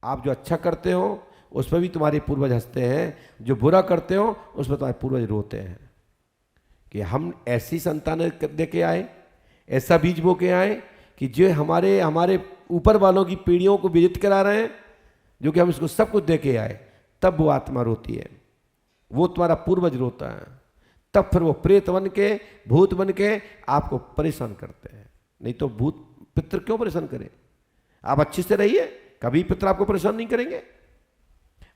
आप जो अच्छा करते हो उस पर भी तुम्हारे पूर्वज हंसते हैं, जो बुरा करते हो उस पर तुम्हारे पूर्वज रोते हैं कि हम ऐसी संतान दे के आए, ऐसा बीज बो के आए कि जो हमारे हमारे ऊपर वालों की पीढ़ियों को विजित करा रहे हैं, जो कि हम इसको सब कुछ दे के आए। तब वो आत्मा रोती है, वो तुम्हारा पूर्वज रोता है। तब फिर वो प्रेत बन के, भूत बन के आपको परेशान करते हैं। नहीं तो भूत पितर क्यों परेशान करें? आप अच्छे से रहिए, कभी पितर आपको परेशान नहीं करेंगे।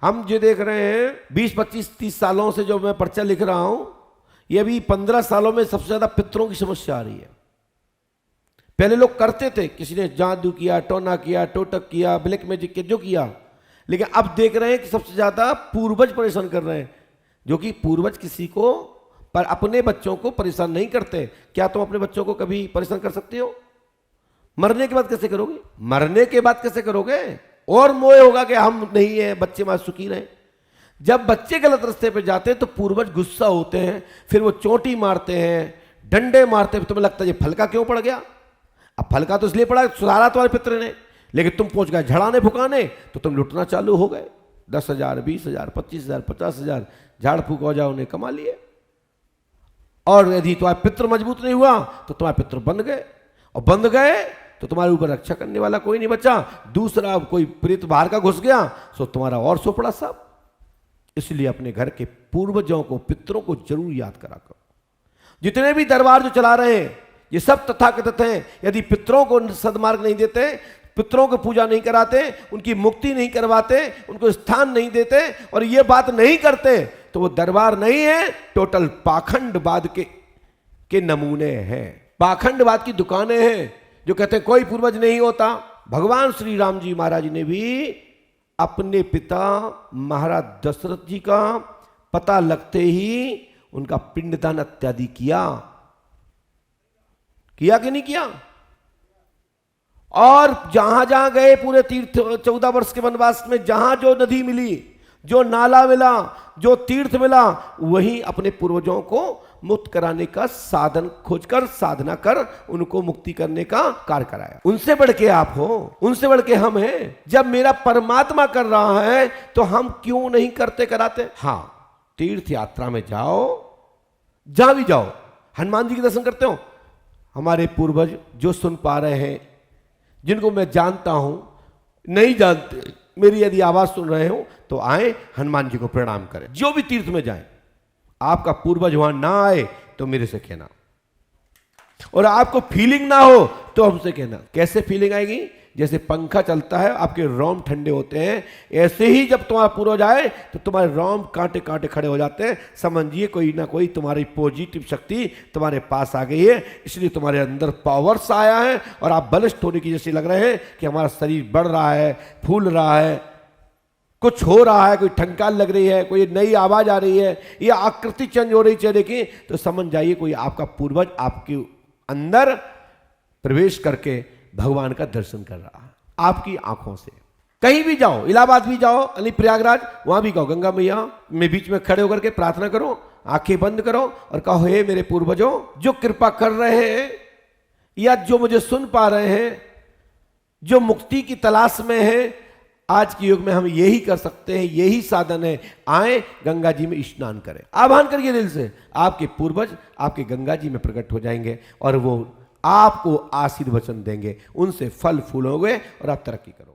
हम जो देख रहे हैं 20, 25, 30 सालों से जो मैं पर्चा लिख रहा हूं, ये अभी 15 सालों में सबसे ज्यादा पितरों की समस्या आ रही है। पहले लोग करते थे, किसी ने जादू किया, टोना किया, टोटक किया, ब्लैक मैजिक किया, जो किया, लेकिन अब देख रहे हैं कि सबसे ज्यादा पूर्वज परेशान कर रहे हैं। जो कि पूर्वज किसी को पर अपने बच्चों को परेशान नहीं करते। क्या तुम अपने बच्चों को कभी परेशान कर सकते हो? मरने के बाद कैसे करोगे? मरने के बाद कैसे करोगे? और मोह होगा कि हम नहीं है, बच्चे हमारे सुखी रहे। जब बच्चे गलत रास्ते पे जाते हैं तो पूर्वज गुस्सा होते हैं, फिर वो चोटी मारते हैं, डंडे मारते हैं। तुम्हें लगता है ये फलका क्यों पड़ गया? अब फलका तो इसलिए पड़ा, सुधारा तुम्हारे पितर ने, लेकिन तुम पहुंच गए झड़ाने फुकाने तो तुम लुटना चालू हो गए। 10,000, 20,000, 25,000, 50,000 झाड़ फूक हो जाओ, उन्हें कमा लिए। और यदि तुम्हारे पितर मजबूत नहीं हुआ तो तुम्हारे पितर बन गए, और बंध गए तो तुम्हारे ऊपर रक्षा करने वाला कोई नहीं बचा। दूसरा कोई प्रेत बाहर का घुस गया तो तुम्हारा और सो पड़ा सब। इसलिए अपने घर के पूर्वजों को, पितरों को जरूर याद करा करो। जितने भी दरबार जो चला रहे हैं ये सब तथाकथित हैं। यदि पितरों को सदमार्ग नहीं देते, पितरों को पूजा नहीं कराते, उनकी मुक्ति नहीं करवाते, उनको स्थान नहीं देते और ये बात नहीं करते तो वो दरबार नहीं है, टोटल पाखंडवाद के नमूने हैं। पाखंडवाद की दुकानें हैं जो कहते हैं कोई पूर्वज नहीं होता। भगवान श्री राम जी महाराज ने भी अपने पिता महाराज दशरथ जी का पता लगते ही उनका पिंडदान इत्यादि किया कि नहीं किया? और जहां जहां गए पूरे तीर्थ 14 वर्ष के वनवास में, जहां जो नदी मिली, जो नाला मिला, जो तीर्थ मिला, वहीं अपने पूर्वजों को मुक्त कराने का साधन खोजकर, साधना कर उनको मुक्ति करने का कार्य कराया। उनसे बढ़ के आप हो, उनसे बढ़ के हम हैं। जब मेरा परमात्मा कर रहा है तो हम क्यों नहीं करते कराते? हाँ, तीर्थ यात्रा में जाओ, जहां भी जाओ, हनुमान जी के दर्शन करते हो। हमारे पूर्वज जो सुन पा रहे हैं, जिनको मैं जानता हूं, नहीं जानते, मेरी यदि आवाज सुन रहे हो तो आए, हनुमान जी को प्रणाम करें। जो भी तीर्थ में जाएं, आपका पूर्वज वहां ना आए तो मेरे से कहना, और आपको फीलिंग ना हो तो हमसे कहना। कैसे फीलिंग आएगी? जैसे पंखा चलता है, आपके रोम ठंडे होते हैं, ऐसे ही जब तुम्हारा पूर्वज आए तो तुम्हारे रोम कांटे कांटे खड़े हो जाते हैं। समझिए कोई ना कोई तुम्हारी पॉजिटिव शक्ति तुम्हारे पास आ गई है, इसलिए तुम्हारे अंदर पावर्स आया है और आप बलिष्ठ होने की जैसे लग रहे हैं कि हमारा शरीर बढ़ रहा है, फूल रहा है, कुछ हो रहा है, कोई ठंकार लग रही है, कोई नई आवाज आ रही है, या आकृति चेंज हो रही चेहरे की, तो समझ जाइए कोई आपका पूर्वज आपके अंदर प्रवेश करके भगवान का दर्शन कर रहा है आपकी आंखों से। कहीं भी जाओ, इलाहाबाद भी जाओ, अली प्रयागराज, वहां भी कहो गंगा मैया में बीच में खड़े होकर के प्रार्थना करो, आंखें बंद करो और कहो, हे मेरे पूर्वजों, जो कृपा कर रहे हैं या जो मुझे सुन पा रहे हैं, जो मुक्ति की तलाश में है, आज के युग में हम यही कर सकते हैं, यही साधन है। आए गंगा जी में स्नान करें, आह्वान करिए दिल से, आपके पूर्वज आपके गंगा जी में प्रकट हो जाएंगे और वो आपको आशीर्वचन देंगे, उनसे फल फूल होंगे और आप तरक्की करोगे।